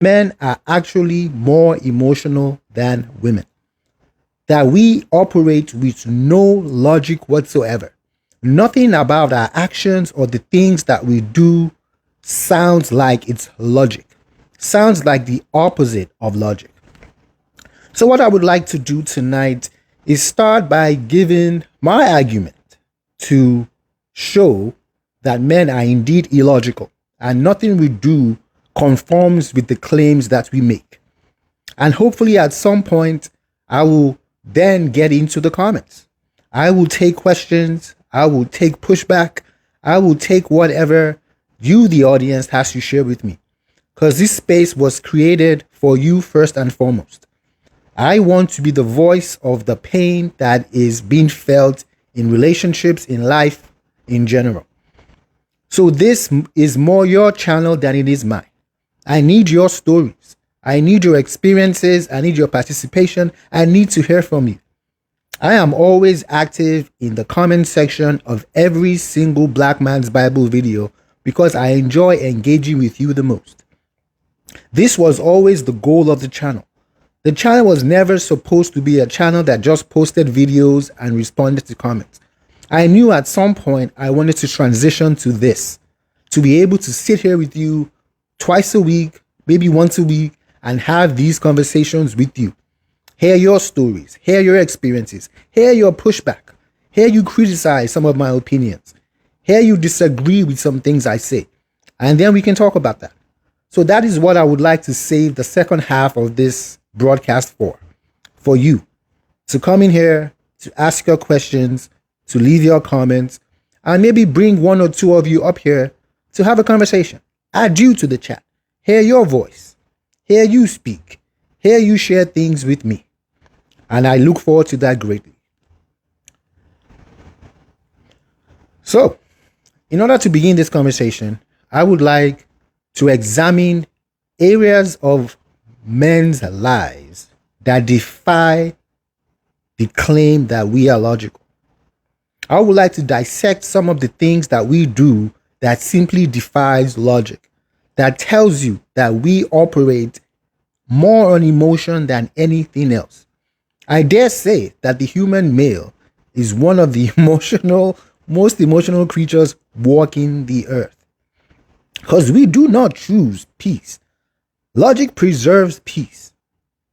men are actually more emotional than women, that we operate with no logic whatsoever. Nothing about our actions or the things that we do sounds like it's logic, sounds like the opposite of logic. So, what I would like to do tonight is start by giving my argument to show that men are indeed illogical and nothing we do conforms with the claims that we make. And hopefully, at some point, I will then get into the comments. I will take questions, I will take pushback, I will take whatever you, the audience, has to share with me. Because this space was created for you first and foremost. I want to be the voice of the pain that is being felt in relationships, in life, in general. So this is more your channel than it is mine. I need your stories. I need your experiences. I need your participation. I need to hear from you. I am always active in the comment section of every single Black Man's Bible video because I enjoy engaging with you the most. This was always the goal of the channel. The channel was never supposed to be a channel that just posted videos and responded to comments. I knew at some point I wanted to transition to this, to be able to sit here with you twice a week, maybe once a week, and have these conversations with you. Hear your stories, hear your experiences, hear your pushback, hear you criticize some of my opinions, hear you disagree with some things I say, and then we can talk about that. So that is what I would like to save the second half of this broadcast for you to come in here, to ask your questions, to leave your comments, and maybe bring one or two of you up here to have a conversation. Add you to the chat, hear your voice, hear you speak, hear you share things with me. And I look forward to that greatly. So, in order to begin this conversation, I would like to examine areas of men's lives that defy the claim that we are logical. I would like to dissect some of the things that we do that simply defies logic, that tells you that we operate more on emotion than anything else. I dare say that the human male is one of the most emotional creatures walking the earth. Because we do not choose peace. Logic preserves peace.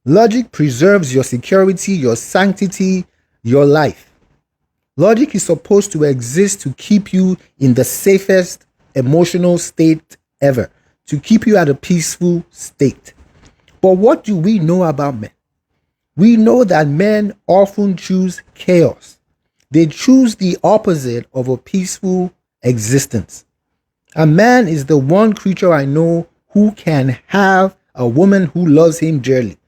Logic preserves your security, your sanctity, your life. Logic is supposed to exist to keep you in the safest emotional state ever, to keep you at a peaceful state. But what do we know about men? We know that men often choose chaos. They choose the opposite of a peaceful existence. A man is the one creature I know who can have a woman who loves him dearly,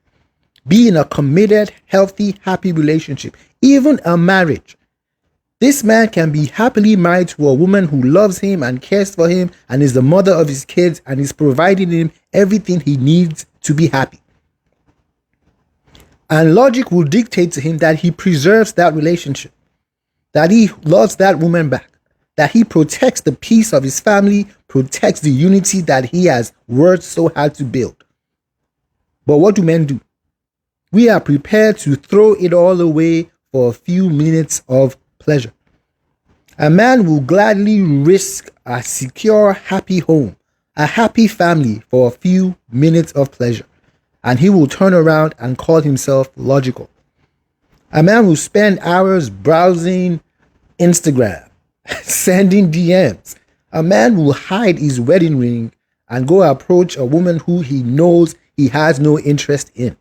be in a committed, healthy, happy relationship, even a marriage. This man can be happily married to a woman who loves him and cares for him and is the mother of his kids and is providing him everything he needs to be happy. And logic will dictate to him that he preserves that relationship, that he loves that woman back, that he protects the peace of his family, protects the unity that he has worked so hard to build. But what do men do? We are prepared to throw it all away for a few minutes of pleasure. A man will gladly risk a secure, happy home, a happy family for a few minutes of pleasure, and he will turn around and call himself logical. A man will spend hours browsing Instagram, sending DMs. A man will hide his wedding ring and go approach a woman who he knows he has no interest in.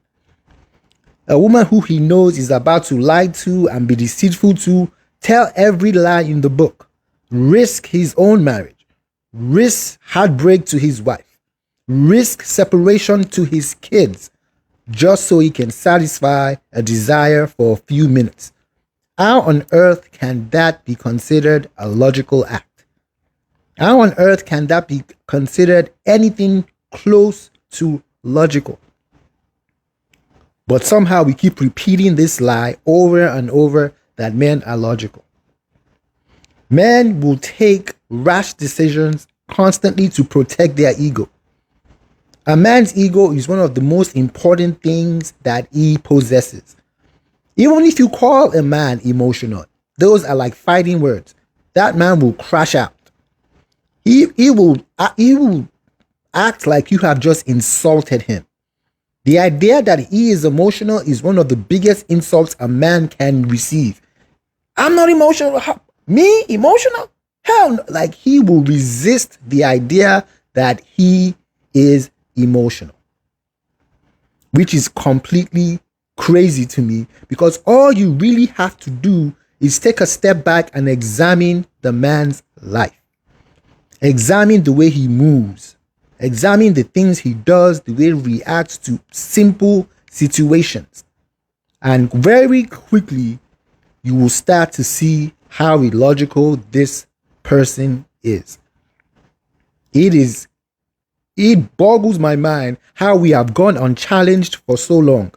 A woman who he knows is about to lie to and be deceitful to, tell every lie in the book, risk his own marriage, risk heartbreak to his wife, risk separation to his kids, just so he can satisfy a desire for a few minutes. How on earth can that be considered a logical act? How on earth can that be considered anything close to logical? But somehow we keep repeating this lie over and over that men are logical. Men will take rash decisions constantly to protect their ego. A man's ego is one of the most important things that he possesses. Even if you call a man emotional, those are like fighting words. That man will crash out. He will act like you have just insulted him. The idea that he is emotional is one of the biggest insults a man can receive. I'm not emotional. Me? Emotional? Hell no. Like, he will resist the idea that he is emotional, which is completely crazy to me, because all you really have to do is take a step back and examine the man's life. Examine the way he moves. Examine the things he does, the way he reacts to simple situations. And very quickly, you will start to see how illogical this person is. It boggles my mind how we have gone unchallenged for so long.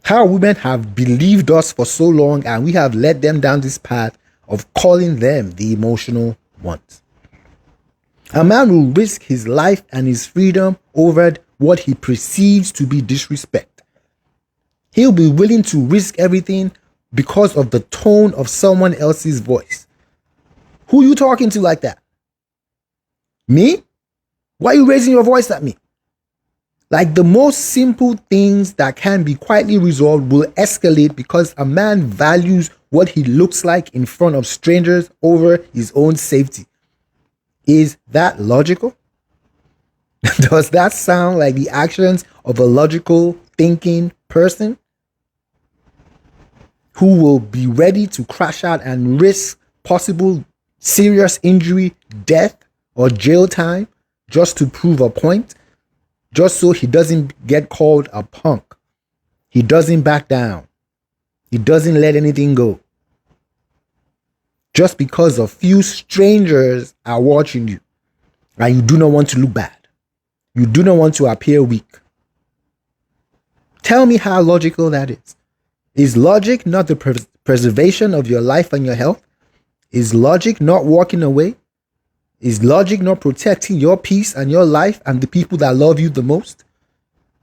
How women have believed us for so long, and we have led them down this path of calling them the emotional ones. A man will risk his life and his freedom over what he perceives to be disrespect. He'll be willing to risk everything because of the tone of someone else's voice. Who you talking to like that? Me? Why are you raising your voice at me? Like, the most simple things that can be quietly resolved will escalate because a man values what he looks like in front of strangers over his own safety. Is that logical? Does that sound like the actions of a logical thinking person who will be ready to crash out and risk possible serious injury, death, or jail time just to prove a point? Just so he doesn't get called a punk. He doesn't back down. He doesn't let anything go. Just because a few strangers are watching you and you do not want to look bad. You do not want to appear weak. Tell me how logical that is. Is logic not the preservation of your life and your health? Is logic not walking away? Is logic not protecting your peace and your life and the people that love you the most?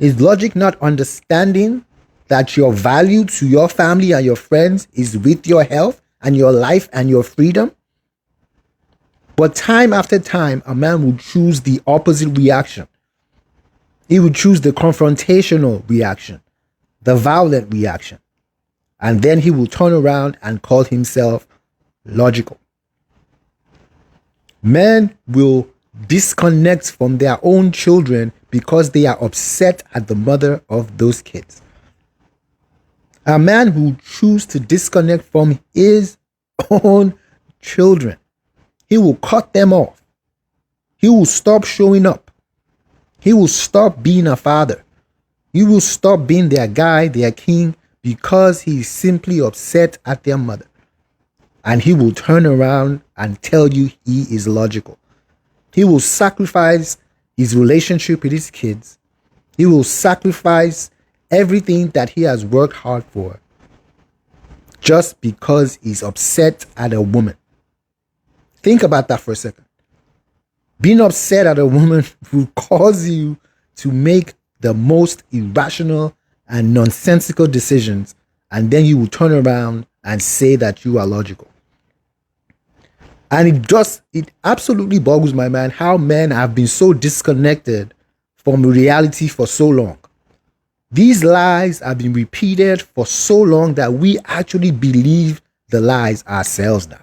Is logic not understanding that your value to your family and your friends is with your health and your life and your freedom? But time after time, a man will choose the opposite reaction. He will choose the confrontational reaction, the violent reaction. And then he will turn around and call himself logical. Men will disconnect from their own children because they are upset at the mother of those kids. A man who chooses to disconnect from his own children, he will cut them off. He will stop showing up. He will stop being a father. He will stop being their guy, their king, because he is simply upset at their mother. And he will turn around and tell you he is logical. He will sacrifice his relationship with his kids. He will sacrifice everything that he has worked hard for just because he's upset at a woman. Think about that for a second. Being upset at a woman will cause you to make the most irrational and nonsensical decisions, and then you will turn around and say that you are logical. And it absolutely boggles my mind how men have been so disconnected from reality for so long. These lies have been repeated for so long that we actually believe the lies ourselves now.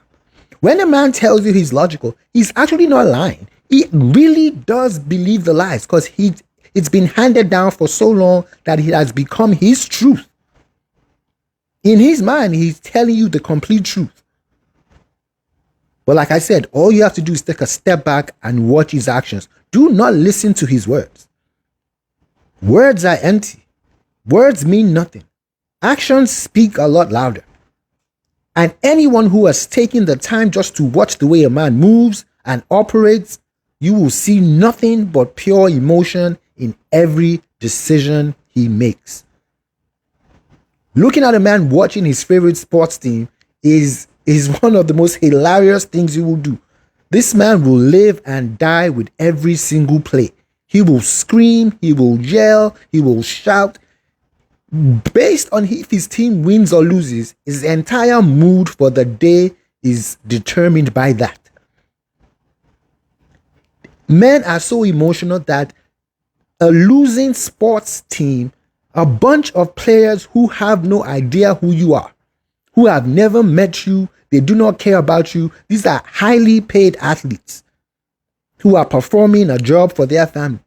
When a man tells you he's logical, he's actually not lying. He really does believe the lies because it's been handed down for so long that it has become his truth. In his mind, he's telling you the complete truth. But like I said, all you have to do is take a step back and watch his actions. Do not listen to his words. Words are empty. Words mean nothing. Actions speak a lot louder. And anyone who has taken the time just to watch the way a man moves and operates, you will see nothing but pure emotion in every decision he makes. Looking at a man watching his favorite sports team is one of the most hilarious things you will do. This man will live and die with every single play. He will scream, he will yell, he will shout. Based on if his team wins or loses, his entire mood for the day is determined by that. Men are so emotional that a losing sports team, a bunch of players who have no idea who you are, who have never met you, they do not care about you. These are highly paid athletes who are performing a job for their family.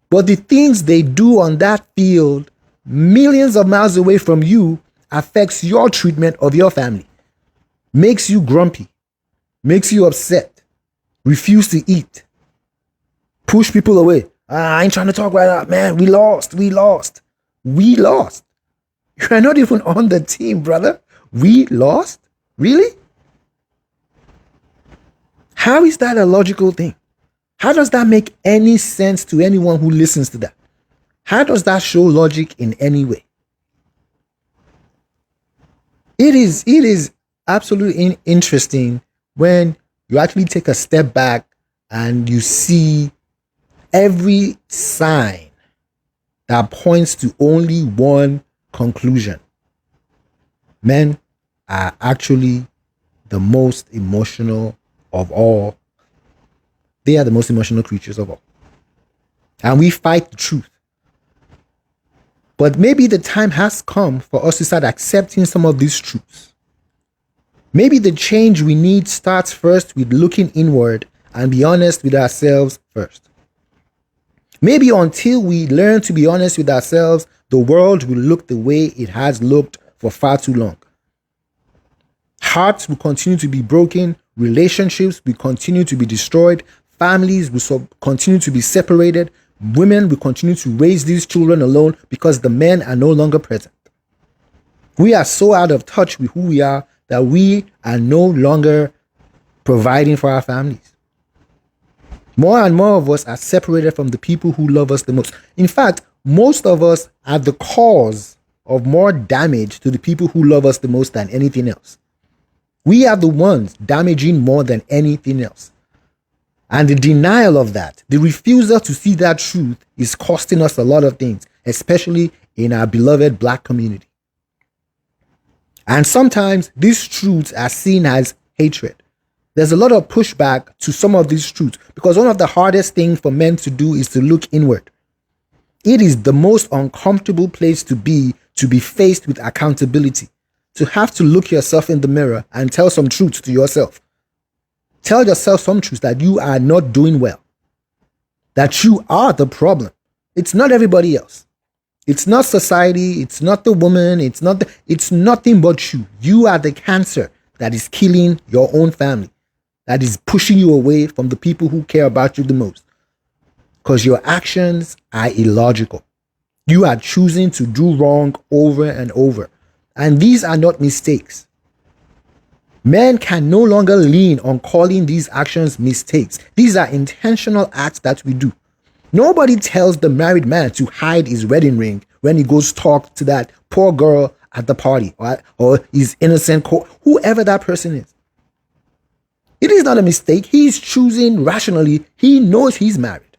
But the things they do on that field, millions of miles away from you, affects your treatment of your family, makes you grumpy, makes you upset, refuse to eat, push people away. I ain't trying to talk right now, man. We lost. You are not even on the team, brother. We lost? Really? How is that a logical thing? How does that make any sense to anyone who listens to that? How does that show logic in any way? It is absolutely interesting when you actually take a step back and you see every sign that points to only one conclusion. Men are actually the most emotional of all. They are the most emotional creatures of all. And we fight the truth. But maybe the time has come for us to start accepting some of these truths. Maybe the change we need starts first with looking inward and be honest with ourselves first. Maybe until we learn to be honest with ourselves, the world will look the way it has looked for far too long. Hearts will continue to be broken, relationships will continue to be destroyed, families will continue to be separated, women will continue to raise these children alone because the men are no longer present. We are so out of touch with who we are that we are no longer providing for our families. More and more of us are separated from the people who love us the most. In fact, most of us are the cause of more damage to the people who love us the most than anything else. We are the ones damaging more than anything else. And the denial of that, the refusal to see that truth, is costing us a lot of things, especially in our beloved Black community. And sometimes these truths are seen as hatred. There's a lot of pushback to some of these truths because one of the hardest things for men to do is to look inward. It is the most uncomfortable place to be faced with accountability, to have to look yourself in the mirror and tell some truths to yourself. Tell yourself some truths that you are not doing well, that you are the problem. It's not everybody else. It's not society. It's not the woman. It's nothing but you. You are the cancer that is killing your own family, that is pushing you away from the people who care about you the most. Because your actions are illogical. You are choosing to do wrong over and over. And these are not mistakes. Men can no longer lean on calling these actions mistakes. These are intentional acts that we do. Nobody tells the married man to hide his wedding ring when he goes talk to that poor girl at the party, or his innocent whoever that person is. It is not a mistake. He's choosing rationally. He knows he's married.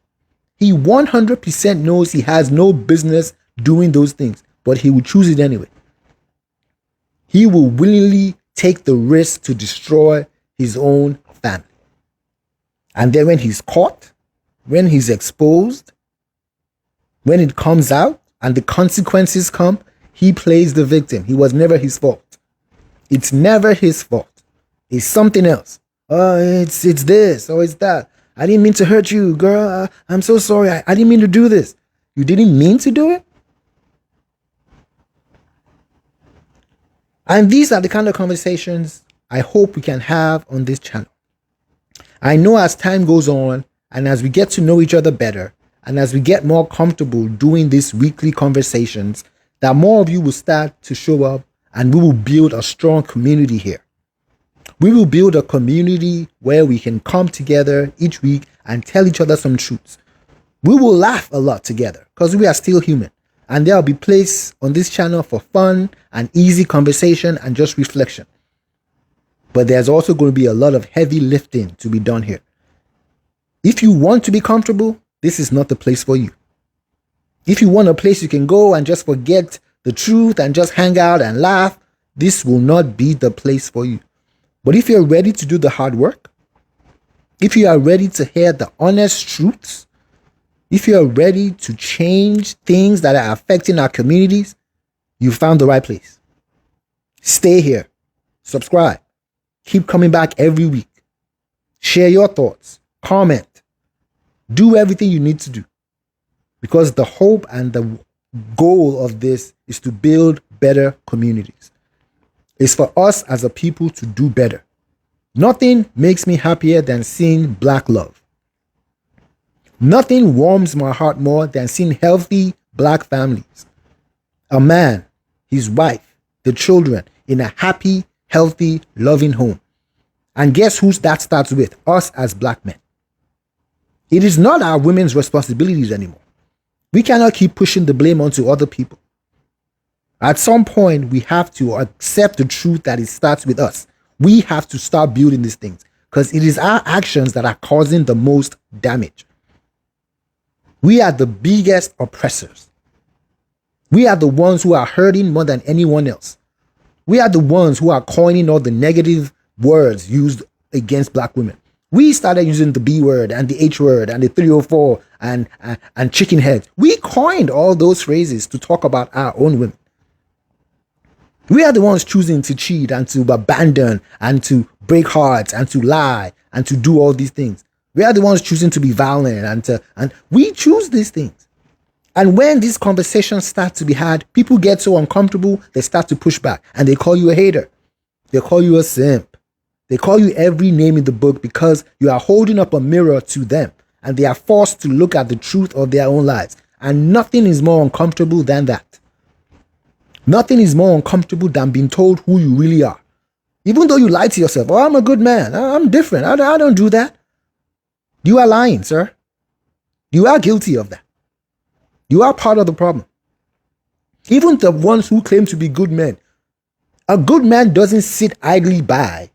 He 100% knows he has no business doing those things, but he will choose it anyway. He will willingly take the risk to destroy his own family. And then when he's caught, when he's exposed, when it comes out and the consequences come, he plays the victim. It was never his fault. It's never his fault. It's something else. It's this or it's that. I didn't mean to hurt you, girl. I'm so sorry. I didn't mean to do this. You didn't mean to do it? And these are the kind of conversations I hope we can have on this channel. I know as time goes on and as we get to know each other better and as we get more comfortable doing these weekly conversations, that more of you will start to show up and we will build a strong community here. We will build a community where we can come together each week and tell each other some truths. We will laugh a lot together because we are still human. And there will be place on this channel for fun and easy conversation and just reflection. But there's also going to be a lot of heavy lifting to be done here. If you want to be comfortable, this is not the place for you. If you want a place you can go and just forget the truth and just hang out and laugh, this will not be the place for you. But if you're ready to do the hard work, if you are ready to hear the honest truths, if you're ready to change things that are affecting our communities, you found the right place. Stay here. Subscribe. Keep coming back every week. Share your thoughts. Comment. Do everything you need to do. Because the hope and the goal of this is to build better communities. It's for us as a people to do better. Nothing makes me happier than seeing Black love. Nothing warms my heart more than seeing healthy Black families. A man, his wife, the children in a happy, healthy, loving home. And guess who that starts with? Us as Black men. It is not our women's responsibilities anymore. We cannot keep pushing the blame onto other people. At some point, we have to accept the truth that it starts with us. We have to start building these things because it is our actions that are causing the most damage. We are the biggest oppressors. We are the ones who are hurting more than anyone else. We are the ones who are coining all the negative words used against Black women. We started using the B word and the H word and the 304 and chicken heads. We coined all those phrases to talk about our own women. We are the ones choosing to cheat and to abandon and to break hearts and to lie and to do all these things. We are the ones choosing to be violent and we choose these things. And when these conversations start to be had, people get so uncomfortable, they start to push back and they call you a hater. They call you a simp. They call you every name in the book because you are holding up a mirror to them and they are forced to look at the truth of their own lives. And nothing is more uncomfortable than that. Nothing is more uncomfortable than being told who you really are. Even though you lie to yourself, oh, I'm a good man. I'm different. I don't do that. You are lying, sir. You are guilty of that. You are part of the problem. Even the ones who claim to be good men, a good man doesn't sit idly by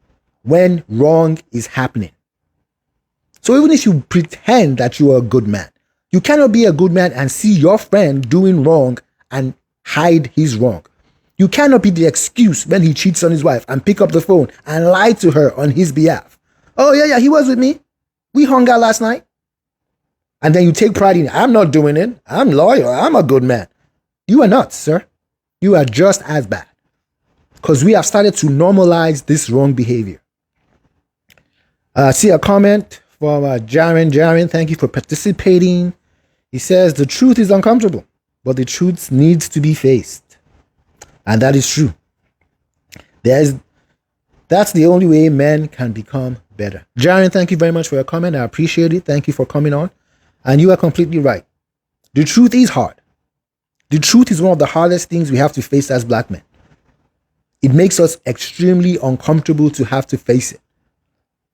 when wrong is happening. So even if you pretend that you are a good man, you cannot be a good man and see your friend doing wrong and hide his wrong. You cannot be the excuse when he cheats on his wife and pick up the phone and lie to her on his behalf. Oh yeah, he was with me. We hung out last night. And then you take pride in it. I'm not doing it. I'm loyal. I'm a good man. You are not, sir. You are just as bad. Because we have started to normalize this wrong behavior. See a comment from Jaren. Jaren, thank you for participating. He says, the truth is uncomfortable, but the truth needs to be faced. And that is true. That's the only way men can become better. Jaren, thank you very much for your comment. I appreciate it. Thank you for coming on. And you are completely right. The truth is hard. The truth is one of the hardest things we have to face as Black men. It makes us extremely uncomfortable to have to face it.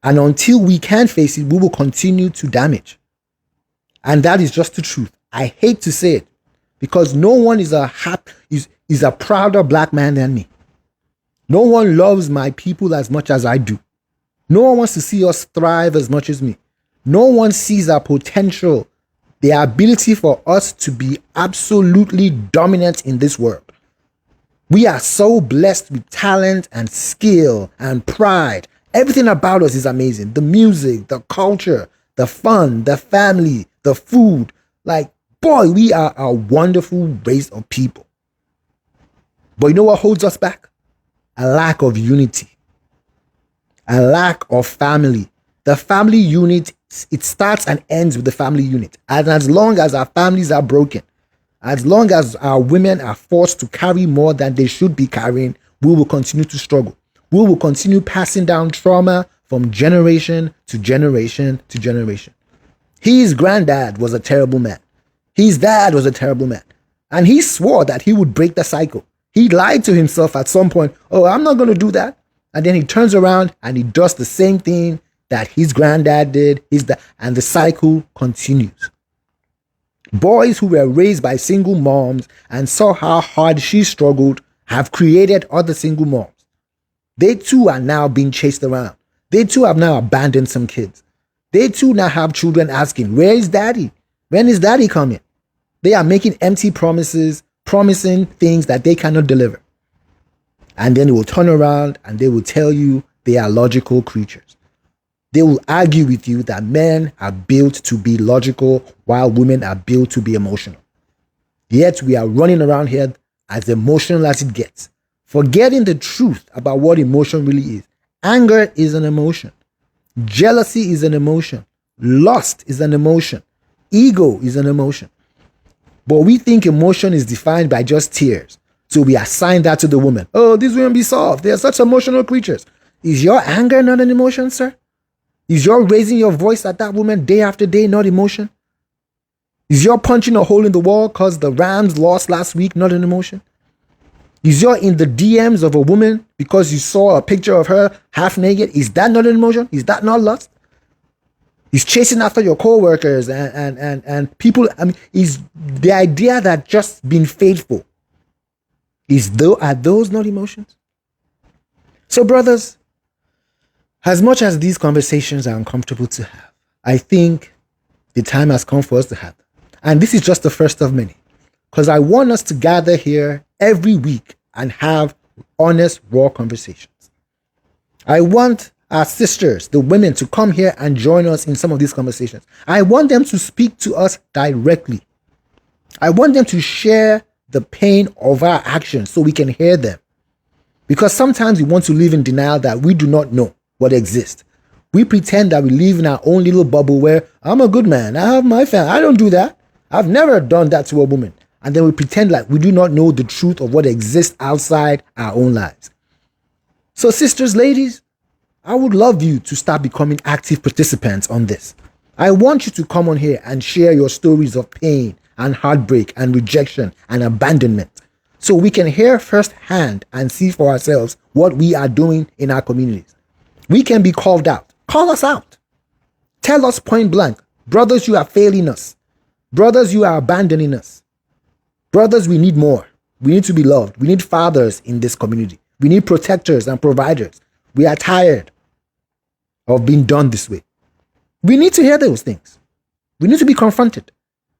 And until we can face it, we will continue to damage. And that is just the truth. I hate to say it because no one is a prouder Black man than me. No one loves my people as much as I do. No one wants to see us thrive as much as me. No one sees our potential, the ability for us to be absolutely dominant in this world. We are so blessed with talent and skill and pride. Everything about us is amazing. The music, the culture, the fun, the family, the food. Like, boy, we are a wonderful race of people. But you know what holds us back? A lack of unity. A lack of family. The family unit, it starts and ends with the family unit. And as long as our families are broken, as long as our women are forced to carry more than they should be carrying, we will continue to struggle. We will continue passing down trauma from generation to generation to generation. His granddad was a terrible man. His dad was a terrible man. And he swore that he would break the cycle. He lied to himself at some point. Oh, I'm not going to do that. And then he turns around and he does the same thing that his granddad did. And the cycle continues. Boys who were raised by single moms and saw how hard she struggled have created other single moms. They too are now being chased around. They too have now abandoned some kids. They too now have children asking, where is daddy? When is daddy coming? They are making empty promises, promising things that they cannot deliver. And then they will turn around and they will tell you they are logical creatures. They will argue with you that men are built to be logical while women are built to be emotional. Yet we are running around here as emotional as it gets, forgetting the truth about what emotion really is. Anger is an emotion. Jealousy is an emotion. Lust is an emotion. Ego is an emotion. But we think emotion is defined by just tears. So we assign that to the woman. Oh, these women be soft. They are such emotional creatures. Is your anger not an emotion, sir? Is your raising your voice at that woman day after day not emotion? Is your punching a hole in the wall because the Rams lost last week not an emotion? Is your in the DMs of a woman because you saw a picture of her half naked? Is that not an emotion? Is that not lust? Is chasing after your co-workers and people, is the idea that just being faithful, are those not emotions? So brothers, as much as these conversations are uncomfortable to have, I think the time has come for us to have them. And this is just the first of many. Because I want us to gather here every week and have honest, raw conversations. I want our sisters, the women, to come here and join us in some of these conversations. I want them to speak to us directly. I want them to share the pain of our actions so we can hear them. Because sometimes we want to live in denial that we do not know what exists. We pretend that we live in our own little bubble where I'm a good man, I have my family. I don't do that. I've never done that to a woman. And then we pretend like we do not know the truth of what exists outside our own lives. So sisters, ladies, I would love you to start becoming active participants on this. I want you to come on here and share your stories of pain and heartbreak and rejection and abandonment so we can hear firsthand and see for ourselves what we are doing in our communities. We can be called out. Call us out. Tell us point blank, brothers, you are failing us. Brothers, you are abandoning us. Brothers, we need more. We need to be loved. We need fathers in this community. We need protectors and providers. We are tired of being done this way. We need to hear those things. We need to be confronted.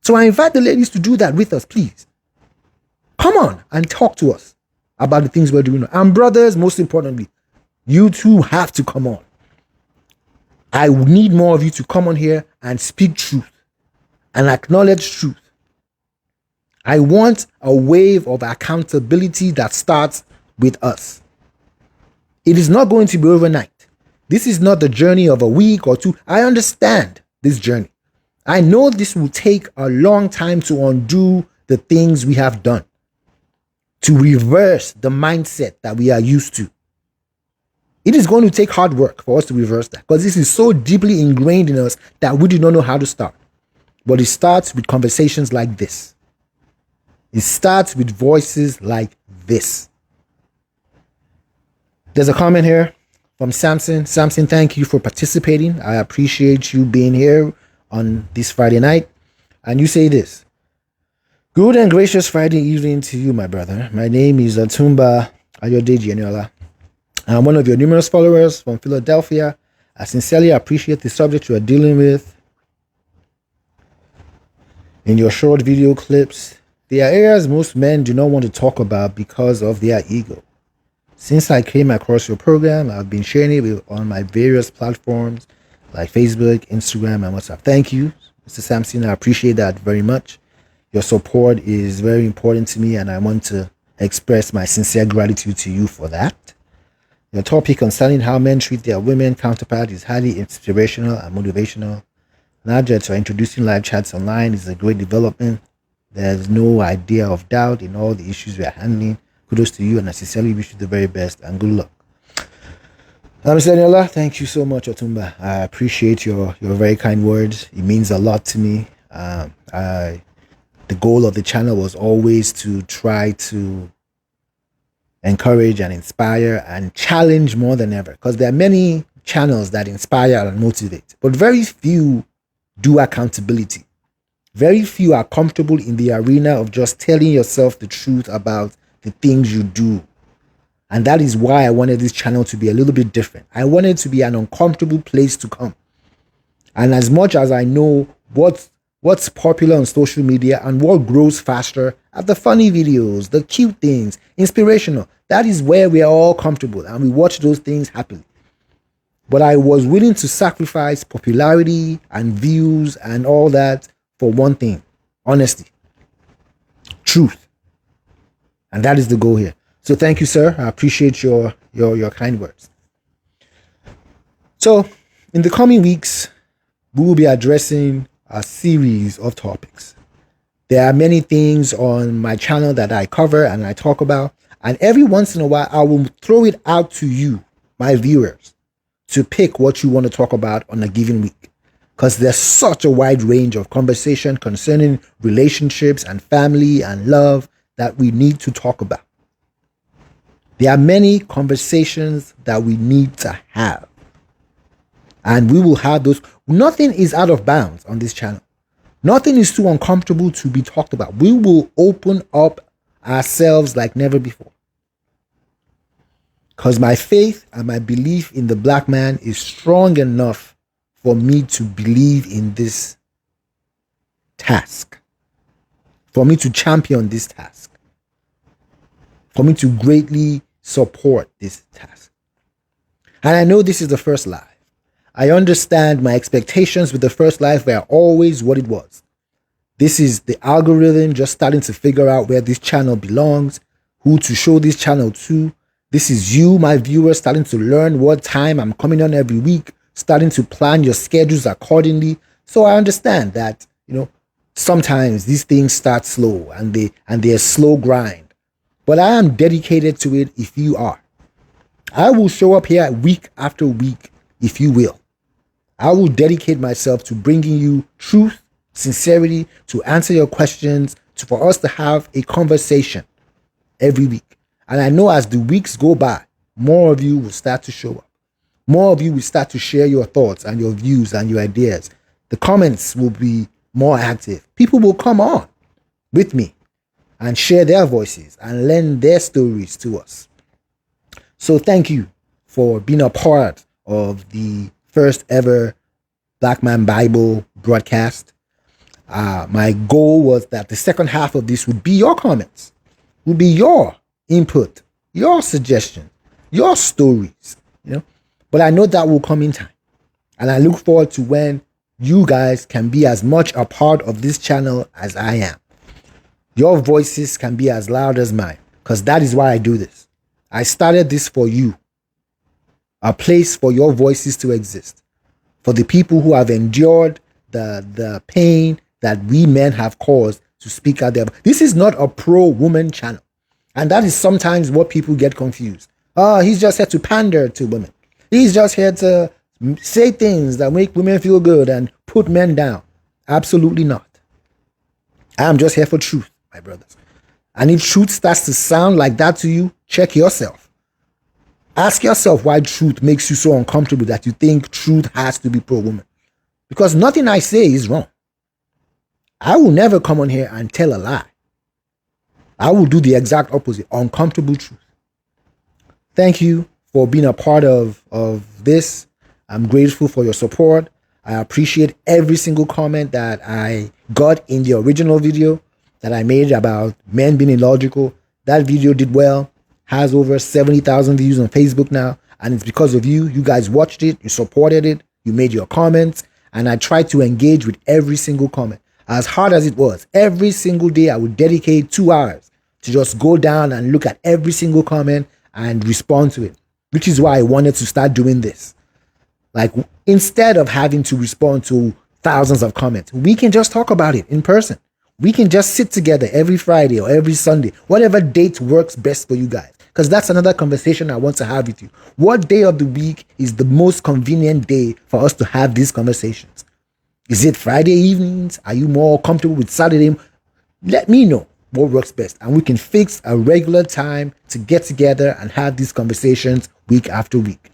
So I invite the ladies to do that with us, please. Come on and talk to us about the things we're doing. And brothers, most importantly, you too have to come on. I need more of you to come on here and speak truth and acknowledge truth. I want a wave of accountability that starts with us. It is not going to be overnight. This is not the journey of a week or two. I understand this journey. I know this will take a long time to undo the things we have done, to reverse the mindset that we are used to. It is going to take hard work for us to reverse that because this is so deeply ingrained in us that we do not know how to start. But it starts with conversations like this. It starts with voices like this. There's a comment here from Samson. Samson, thank you for participating. I appreciate you being here on this Friday night. And you say this: good and gracious Friday evening to you, my brother. My name is Atumba Ayodeji Eniola. I'm one of your numerous followers from Philadelphia. I sincerely appreciate the subject you are dealing with in your short video clips. There are areas most men do not want to talk about because of their ego. Since I came across your program, I've been sharing it on my various platforms like Facebook, Instagram, and WhatsApp. Thank you, Mr. Sampson. I appreciate that very much. Your support is very important to me, and I want to express my sincere gratitude to you for that. Your topic concerning how men treat their women counterpart is highly inspirational and motivational. Now that you're introducing live chats online is a great development. There's no idea of doubt in all the issues we are handling. Kudos to you, and I sincerely wish you the very best and good luck. Mr. Eniola, thank you so much, Otumba. I appreciate your very kind words. It means a lot to me. The goal of the channel was always to try to encourage and inspire and challenge more than ever, because there are many channels that inspire and motivate, but very few do accountability. Very few are comfortable in the arena of just telling yourself the truth about the things you do. And that is why I wanted this channel to be a little bit different. I wanted it to be an uncomfortable place to come. And as much as I know what what's popular on social media, and what grows faster at the funny videos, the cute things, inspirational. That is where we are all comfortable and we watch those things happily. But I was willing to sacrifice popularity and views and all that for one thing: honesty, truth. And that is the goal here. So thank you, sir. I appreciate your kind words. So in the coming weeks, we will be addressing a series of topics. There are many things on my channel that I cover and I talk about. And every once in a while, I will throw it out to you, my viewers, to pick what you want to talk about on a given week. Because there's such a wide range of conversation concerning relationships and family and love that we need to talk about. There are many conversations that we need to have. And we will have those. Nothing is out of bounds on this channel. Nothing is too uncomfortable to be talked about. We will open up ourselves like never before. Because my faith and my belief in the black man is strong enough for me to believe in this task. For me to champion this task. For me to greatly support this task. And I know this is the first live. I understand my expectations with the first live were always what it was. This is the algorithm just starting to figure out where this channel belongs, who to show this channel to. This is you, my viewers, starting to learn what time I'm coming on every week, starting to plan your schedules accordingly. So I understand that, sometimes these things start slow and they're slow grind. But I am dedicated to it if you are. I will show up here week after week if you will. I will dedicate myself to bringing you truth, sincerity, to answer your questions, for us to have a conversation every week. And I know as the weeks go by, more of you will start to show up. More of you will start to share your thoughts and your views and your ideas. The comments will be more active. People will come on with me and share their voices and lend their stories to us. So thank you for being a part of the first ever Black Man Bible broadcast. My goal was that the second half of this would be your comments, would be your input, your suggestions, your stories, But I know that will come in time. And I look forward to when you guys can be as much a part of this channel as I am. Your voices can be as loud as mine, because that is why I do this. I started this for you. A place for your voices to exist. For the people who have endured the pain that we men have caused to speak out there. This is not a pro-woman channel. And that is sometimes what people get confused. He's just here to pander to women. He's just here to say things that make women feel good and put men down. Absolutely not. I'm just here for truth, my brothers. And if truth starts to sound like that to you, check yourself. Ask yourself why truth makes you so uncomfortable that you think truth has to be pro-woman. Because nothing I say is wrong. I will never come on here and tell a lie. I will do the exact opposite, uncomfortable truth. Thank you for being a part of this. I'm grateful for your support. I appreciate every single comment that I got in the original video that I made about men being illogical. That video did well, has over 70,000 views on Facebook now. And it's because of you. You guys watched it, you supported it, you made your comments, and I tried to engage with every single comment. As hard as it was, every single day I would dedicate 2 hours to just go down and look at every single comment and respond to it, which is why I wanted to start doing this. Like, instead of having to respond to thousands of comments, we can just talk about it in person. We can just sit together every Friday or every Sunday, whatever date works best for you guys. Because that's another conversation I want to have with you. What day of the week is the most convenient day for us to have these conversations? Is it Friday evenings? Are you more comfortable with Saturday? Let me know what works best, and we can fix a regular time to get together and have these conversations week after week.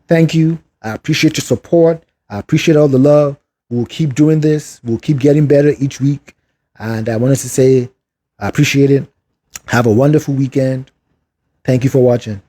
Thank you. I appreciate your support. I appreciate all the love. We'll keep doing this. We'll keep getting better each week. And I wanted to say I appreciate it. Have a wonderful weekend. Thank you for watching.